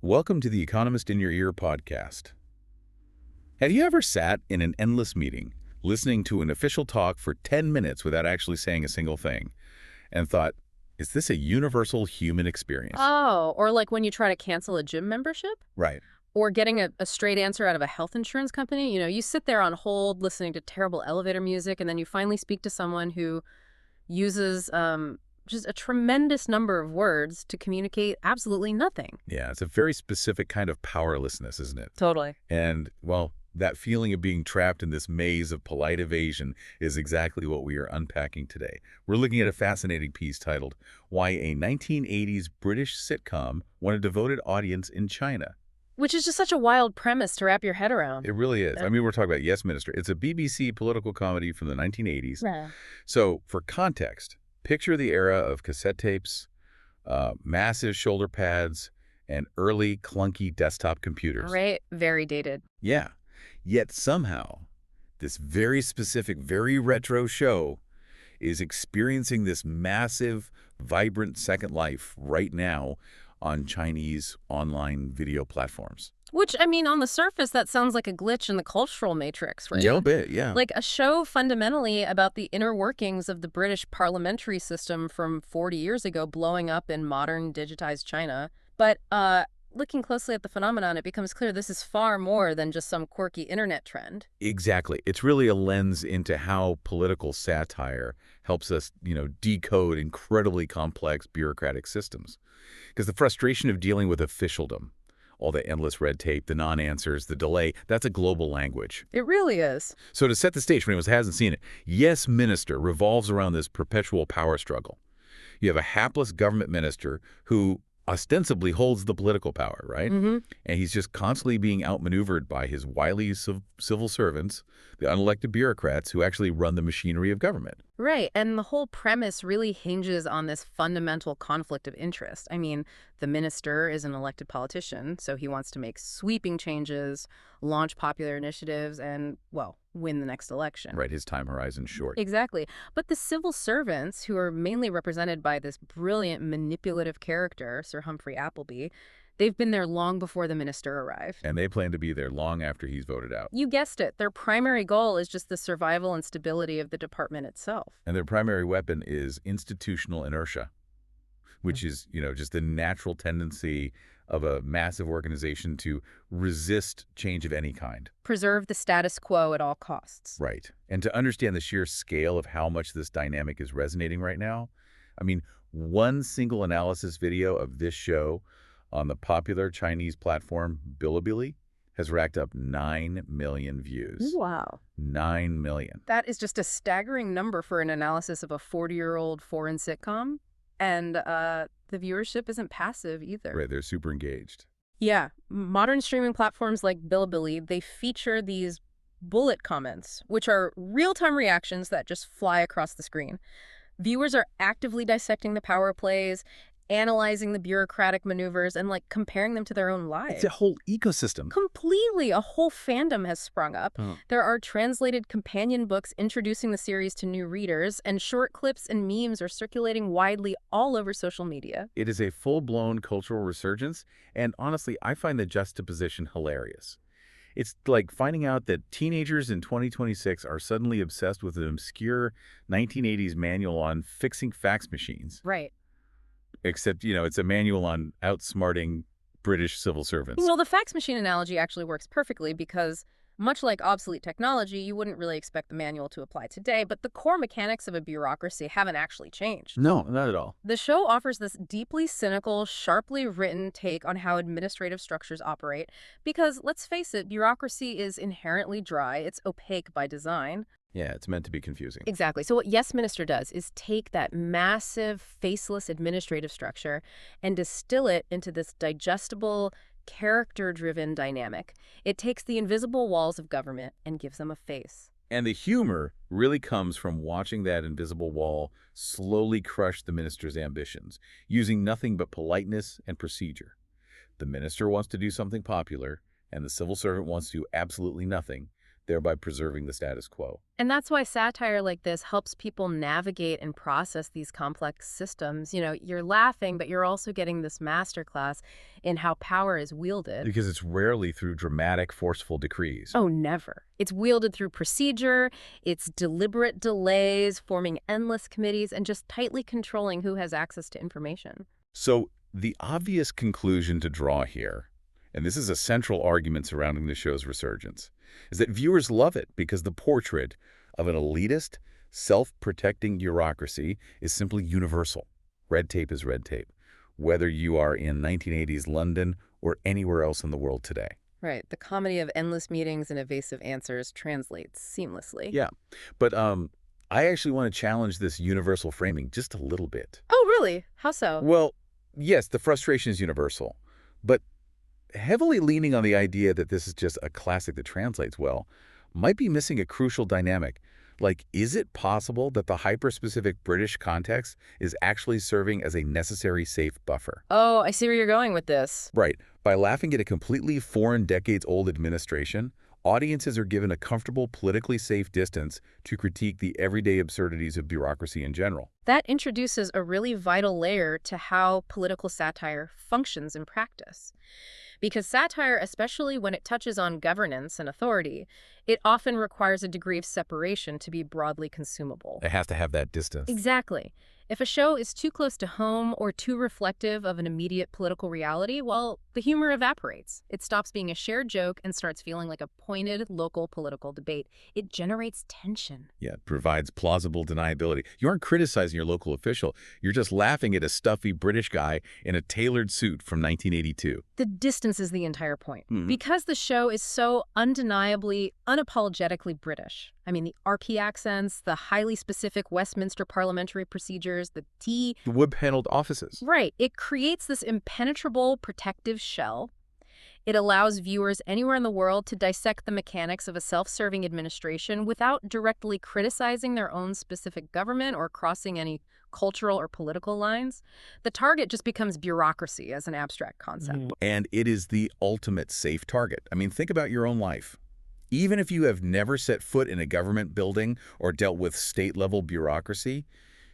Welcome to the Economist in Your Ear podcast. Have you ever sat in an endless meeting, listening to an official talk for 10 minutes without actually saying a single thing, and thought, is this a universal human experience? Oh, or like when you try to cancel a gym membership? Right. Or getting a straight answer out of a health insurance company? You sit there on hold listening to terrible elevator music, and then you finally speak to someone who uses just a tremendous number of words to communicate absolutely nothing. Yeah, it's a very specific kind of powerlessness, isn't it? Totally. And, well, that feeling of being trapped in this maze of polite evasion is exactly what we are unpacking today. We're looking at a fascinating piece titled, Why a 1980s British Sitcom Won a Devoted Audience in China. Which is just such a wild premise to wrap your head around. It really is. I mean, we're talking about Yes, Minister. It's a BBC political comedy from the 1980s. Yeah. So, for context, picture the era of cassette tapes, massive shoulder pads, and early clunky desktop computers. Right? Very dated. Yeah. Yet somehow, this very specific, very retro show is experiencing this massive, vibrant second life right now on Chinese online video platforms. Which, I mean, on the surface, that sounds like a glitch in the cultural matrix, right? Yeah, a bit, yeah. Like a show fundamentally about the inner workings of the British parliamentary system from 40 years ago blowing up in modern digitized China. But looking closely at the phenomenon, it becomes clear this is far more than just some quirky internet trend. Exactly. It's really a lens into how political satire helps us, decode incredibly complex bureaucratic systems. Because the frustration of dealing with officialdom, all the endless red tape, the non-answers, the delay, that's a global language. It really is. So to set the stage for anyone who hasn't seen it, Yes, Minister revolves around this perpetual power struggle. You have a hapless government minister who ostensibly holds the political power, right? Mm-hmm. And he's just constantly being outmaneuvered by his wily civil servants, the unelected bureaucrats who actually run the machinery of government. Right, and the whole premise really hinges on this fundamental conflict of interest. I mean, the minister is an elected politician, so he wants to make sweeping changes, launch popular initiatives, and, well, win the next election. Right, his time horizon's short. Exactly. But the civil servants, who are mainly represented by this brilliant manipulative character, Sir Humphrey Appleby, they've been there long before the minister arrived. And they plan to be there long after he's voted out. You guessed it. Their primary goal is just the survival and stability of the department itself. And their primary weapon is institutional inertia, which is, just the natural tendency of a massive organization to resist change of any kind. Preserve the status quo at all costs. Right. And to understand the sheer scale of how much this dynamic is resonating right now, I mean, one single analysis video of this show on the popular Chinese platform Bilibili has racked up 9 million views. Wow. 9 million. That is just a staggering number for an analysis of a 40-year-old foreign sitcom. And the viewership isn't passive either. Right, they're super engaged. Yeah. Modern streaming platforms like Bilibili, they feature these bullet comments, which are real-time reactions that just fly across the screen. Viewers are actively dissecting the power plays, analyzing the bureaucratic maneuvers, and comparing them to their own lives. It's a whole ecosystem. Completely. A whole fandom has sprung up. Oh. There are translated companion books introducing the series to new readers, and short clips and memes are circulating widely all over social media. It is a full-blown cultural resurgence, and honestly, I find the juxtaposition hilarious. It's like finding out that teenagers in 2026 are suddenly obsessed with an obscure 1980s manual on fixing fax machines. Right. Except, it's a manual on outsmarting British civil servants. Well, the fax machine analogy actually works perfectly because, much like obsolete technology, you wouldn't really expect the manual to apply today, but the core mechanics of a bureaucracy haven't actually changed. No, not at all. The show offers this deeply cynical, sharply written take on how administrative structures operate because, let's face it, bureaucracy is inherently dry. It's opaque by design. Yeah, it's meant to be confusing. Exactly. So what Yes Minister does is take that massive, faceless administrative structure and distill it into this digestible, character-driven dynamic. It takes the invisible walls of government and gives them a face. And the humor really comes from watching that invisible wall slowly crush the minister's ambitions, using nothing but politeness and procedure. The minister wants to do something popular, and the civil servant wants to do absolutely nothing. thereby preserving the status quo. And that's why satire like this helps people navigate and process these complex systems. You're laughing, but you're also getting this masterclass in how power is wielded. Because it's rarely through dramatic, forceful decrees. Oh, never. It's wielded through procedure, it's deliberate delays, forming endless committees, and just tightly controlling who has access to information. So the obvious conclusion to draw here, and this is a central argument surrounding the show's resurgence, is that viewers love it because the portrait of an elitist, self-protecting bureaucracy is simply universal. Red tape is red tape, whether you are in 1980s London or anywhere else in the world today. Right. The comedy of endless meetings and evasive answers translates seamlessly. Yeah. But I actually want to challenge this universal framing just a little bit. Oh, really? How so? Well, yes, the frustration is universal, but heavily leaning on the idea that this is just a classic that translates well might be missing a crucial dynamic. Like, is it possible that the hyper-specific British context is actually serving as a necessary safe buffer? Oh, I see where you're going with this. Right. By laughing at a completely foreign, decades-old administration, audiences are given a comfortable, politically safe distance to critique the everyday absurdities of bureaucracy in general. That introduces a really vital layer to how political satire functions in practice. Because satire, especially when it touches on governance and authority, it often requires a degree of separation to be broadly consumable. It has to have that distance. Exactly. If a show is too close to home or too reflective of an immediate political reality, well, the humor evaporates. It stops being a shared joke and starts feeling like a pointed local political debate. It generates tension. Yeah, it provides plausible deniability. You aren't criticizing your local official. You're just laughing at a stuffy British guy in a tailored suit from 1982. The distance is the entire point. Because the show is so undeniably, unapologetically British. I mean, the RP accents, the highly specific Westminster parliamentary procedures, the wood-paneled offices. Right. It creates this impenetrable protective shell. It allows viewers anywhere in the world to dissect the mechanics of a self-serving administration without directly criticizing their own specific government or crossing any cultural or political lines. The target just becomes bureaucracy as an abstract concept. And it is the ultimate safe target. I mean, think about your own life. Even if you have never set foot in a government building or dealt with state-level bureaucracy,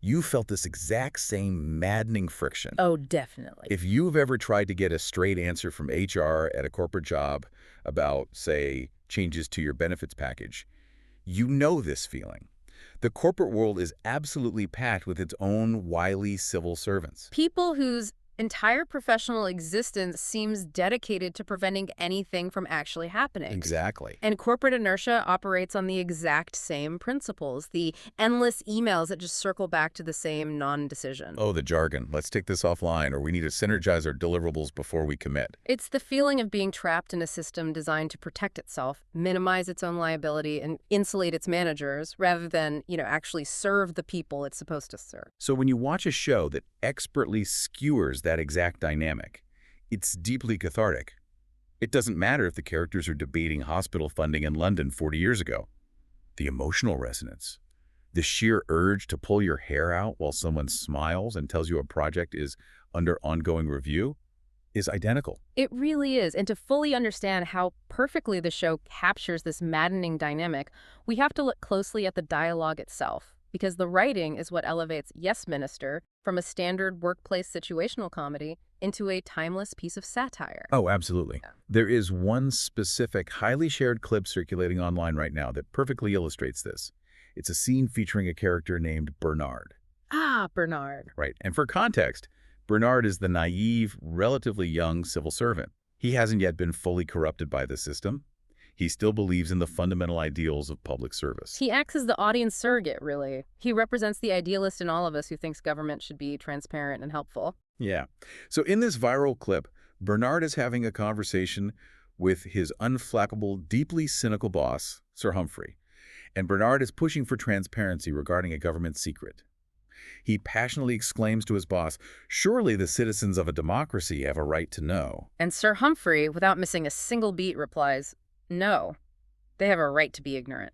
you felt this exact same maddening friction. Oh, definitely. If you've ever tried to get a straight answer from HR at a corporate job about, say, changes to your benefits package, you know this feeling. The corporate world is absolutely packed with its own wily civil servants. People whose entire professional existence seems dedicated to preventing anything from actually happening. Exactly. And corporate inertia operates on the exact same principles, the endless emails that just circle back to the same non-decision. Oh, the jargon. Let's take this offline, or we need to synergize our deliverables before we commit. It's the feeling of being trapped in a system designed to protect itself, minimize its own liability, and insulate its managers, rather than, actually serve the people it's supposed to serve. So when you watch a show that expertly skewers that exact dynamic, it's deeply cathartic. It doesn't matter if the characters are debating hospital funding in London 40 years ago. The emotional resonance, the sheer urge to pull your hair out while someone smiles and tells you a project is under ongoing review, is identical. It really is. And to fully understand how perfectly the show captures this maddening dynamic, we have to look closely at the dialogue itself. Because the writing is what elevates Yes, Minister from a standard workplace situational comedy into a timeless piece of satire. Oh, absolutely. Yeah. There is one specific, highly shared clip circulating online right now that perfectly illustrates this. It's a scene featuring a character named Bernard. Ah, Bernard. Right. And for context, Bernard is the naive, relatively young civil servant. He hasn't yet been fully corrupted by the system. He still believes in the fundamental ideals of public service. He acts as the audience surrogate, really. He represents the idealist in all of us who thinks government should be transparent and helpful. Yeah. So in this viral clip, Bernard is having a conversation with his unflappable, deeply cynical boss, Sir Humphrey. And Bernard is pushing for transparency regarding a government secret. He passionately exclaims to his boss, "Surely the citizens of a democracy have a right to know." And Sir Humphrey, without missing a single beat, replies, "No, they have a right to be ignorant."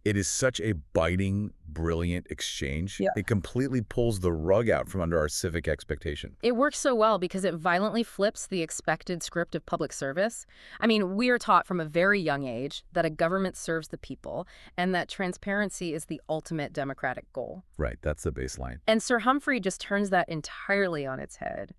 It is such a biting, brilliant exchange. Yeah. It completely pulls the rug out from under our civic expectation. It works so well because it violently flips the expected script of public service. I mean, we are taught from a very young age that a government serves the people and that transparency is the ultimate democratic goal. Right, that's the baseline. And Sir Humphrey just turns that entirely on its head.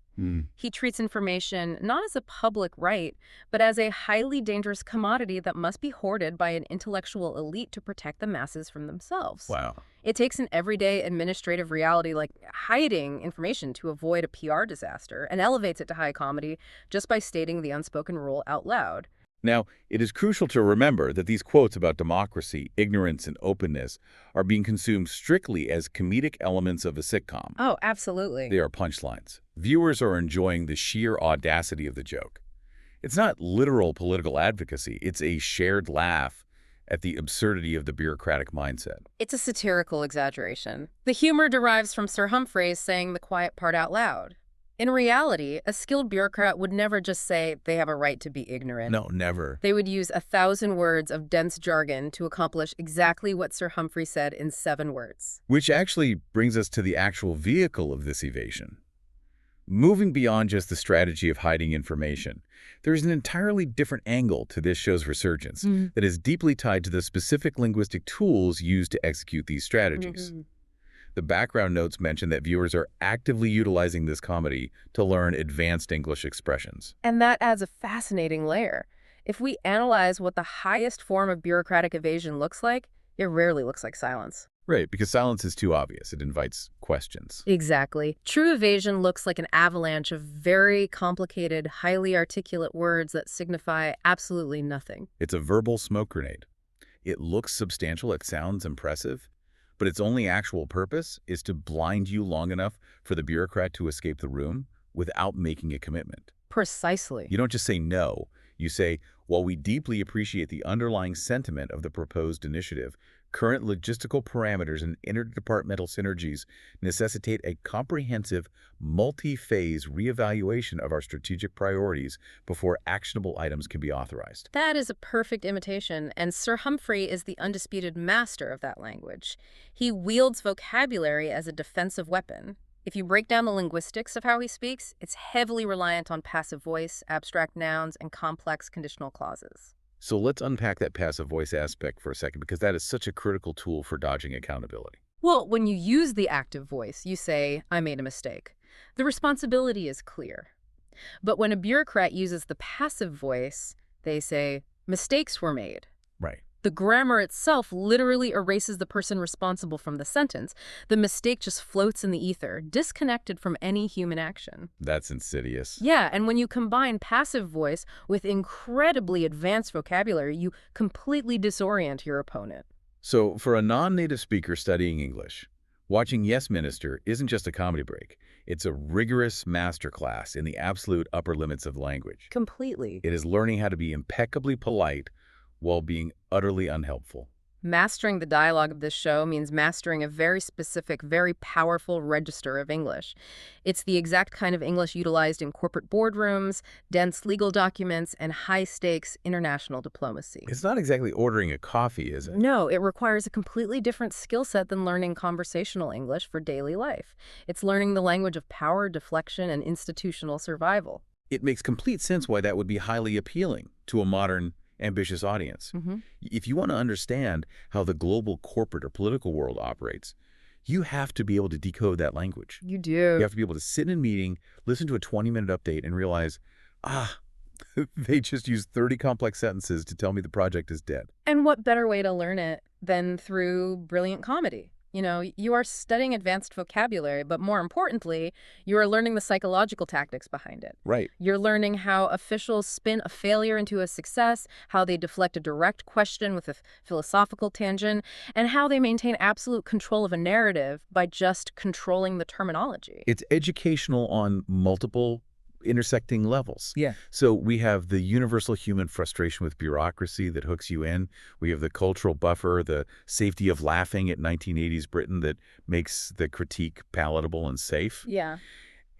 He treats information not as a public right, but as a highly dangerous commodity that must be hoarded by an intellectual elite to protect the masses from themselves. Wow. It takes an everyday administrative reality like hiding information to avoid a PR disaster and elevates it to high comedy just by stating the unspoken rule out loud. Now, it is crucial to remember that these quotes about democracy, ignorance, and openness are being consumed strictly as comedic elements of a sitcom. Oh, absolutely. They are punchlines. Viewers are enjoying the sheer audacity of the joke. It's not literal political advocacy. It's a shared laugh at the absurdity of the bureaucratic mindset. It's a satirical exaggeration. The humor derives from Sir Humphrey's saying the quiet part out loud. In reality, a skilled bureaucrat would never just say they have a right to be ignorant. No, never. They would use 1,000 words of dense jargon to accomplish exactly what Sir Humphrey said in 7 words. Which actually brings us to the actual vehicle of this evasion. Moving beyond just the strategy of hiding information, there is an entirely different angle to this show's resurgence that is deeply tied to the specific linguistic tools used to execute these strategies. The background notes mention that viewers are actively utilizing this comedy to learn advanced English expressions. And that adds a fascinating layer. If we analyze what the highest form of bureaucratic evasion looks like, it rarely looks like silence. Right, because silence is too obvious. It invites questions. Exactly. True evasion looks like an avalanche of very complicated, highly articulate words that signify absolutely nothing. It's a verbal smoke grenade. It looks substantial, it sounds impressive, but its only actual purpose is to blind you long enough for the bureaucrat to escape the room without making a commitment. Precisely. You don't just say no. You say, while we deeply appreciate the underlying sentiment of the proposed initiative, current logistical parameters and interdepartmental synergies necessitate a comprehensive, multi-phase reevaluation of our strategic priorities before actionable items can be authorized. That is a perfect imitation, and Sir Humphrey is the undisputed master of that language. He wields vocabulary as a defensive weapon. If you break down the linguistics of how he speaks, it's heavily reliant on passive voice, abstract nouns, and complex conditional clauses. So let's unpack that passive voice aspect for a second, because that is such a critical tool for dodging accountability. Well, when you use the active voice, you say, I made a mistake. The responsibility is clear. But when a bureaucrat uses the passive voice, they say, mistakes were made. Right. The grammar itself literally erases the person responsible from the sentence. The mistake just floats in the ether, disconnected from any human action. That's insidious. Yeah, and when you combine passive voice with incredibly advanced vocabulary, you completely disorient your opponent. So for a non-native speaker studying English, watching Yes, Minister isn't just a comedy break. It's a rigorous masterclass in the absolute upper limits of language. Completely. It is learning how to be impeccably polite while being utterly unhelpful. Mastering the dialogue of this show means mastering a very specific, very powerful register of English. It's the exact kind of English utilized in corporate boardrooms, dense legal documents, and high-stakes international diplomacy. It's not exactly ordering a coffee, is it? No, it requires a completely different skill set than learning conversational English for daily life. It's learning the language of power, deflection, and institutional survival. It makes complete sense why that would be highly appealing to a modern, ambitious audience. If you want to understand how the global corporate or political world operates, you have to be able to decode that language. You do. You have to be able to sit in a meeting, listen to a 20-minute update, and realize, they just used 30 complex sentences to tell me the project is dead. And what better way to learn it than through brilliant comedy? You know, you are studying advanced vocabulary, but more importantly, you are learning the psychological tactics behind it. Right. You're learning how officials spin a failure into a success, how they deflect a direct question with a philosophical tangent, and how they maintain absolute control of a narrative by just controlling the terminology. It's educational on multiple intersecting levels. Yeah. So we have the universal human frustration with bureaucracy that hooks you in. We have the cultural buffer, the safety of laughing at 1980s Britain that makes the critique palatable and safe. Yeah.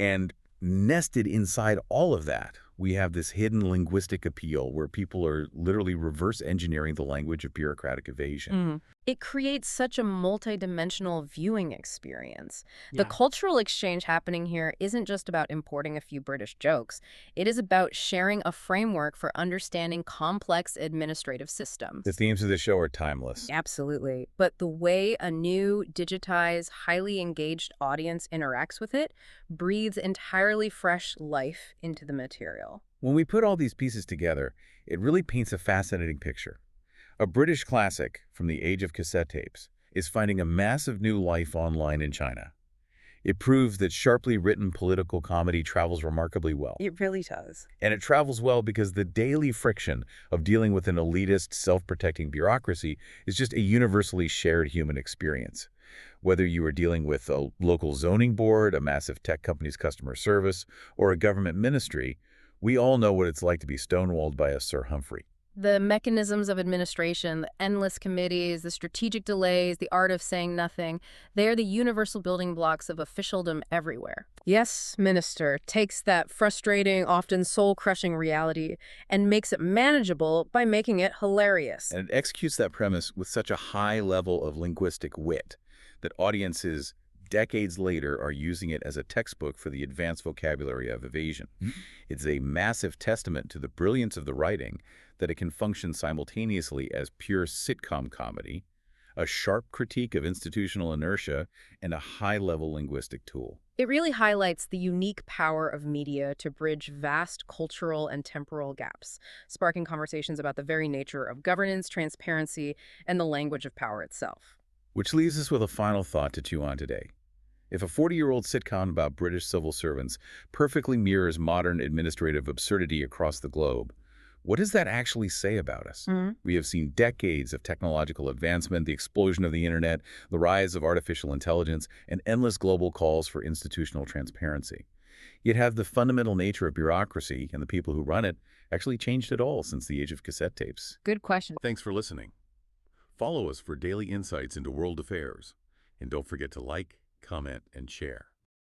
And nested inside all of that, we have this hidden linguistic appeal where people are literally reverse engineering the language of bureaucratic evasion. It creates such a multidimensional viewing experience. The Yeah. cultural exchange happening here isn't just about importing a few British jokes. It is about sharing a framework for understanding complex administrative systems. The themes of the show are timeless. Absolutely. But the way a new, digitized, highly engaged audience interacts with it breathes entirely fresh life into the material. When we put all these pieces together, it really paints a fascinating picture. A British classic from the age of cassette tapes is finding a massive new life online in China. It proves that sharply written political comedy travels remarkably well. It really does. And it travels well because the daily friction of dealing with an elitist, self-protecting bureaucracy is just a universally shared human experience. Whether you are dealing with a local zoning board, a massive tech company's customer service, or a government ministry, we all know what it's like to be stonewalled by a Sir Humphrey. The mechanisms of administration, the endless committees, the strategic delays, the art of saying nothing, they are the universal building blocks of officialdom everywhere. Yes, Minister takes that frustrating, often soul-crushing reality and makes it manageable by making it hilarious. And it executes that premise with such a high level of linguistic wit that audiences decades later are using it as a textbook for the advanced vocabulary of evasion. It's a massive testament to the brilliance of the writing that it can function simultaneously as pure sitcom comedy, a sharp critique of institutional inertia, and a high-level linguistic tool. It really highlights the unique power of media to bridge vast cultural and temporal gaps, sparking conversations about the very nature of governance, transparency, and the language of power itself. Which leaves us with a final thought to chew on today. If a 40-year-old sitcom about British civil servants perfectly mirrors modern administrative absurdity across the globe, what does that actually say about us? We have seen decades of technological advancement, the explosion of the internet, the rise of artificial intelligence, and endless global calls for institutional transparency. Yet have the fundamental nature of bureaucracy and the people who run it actually changed at all since the age of cassette tapes? Good question. Thanks for listening. Follow us for daily insights into world affairs. And don't forget to like, comment, and share.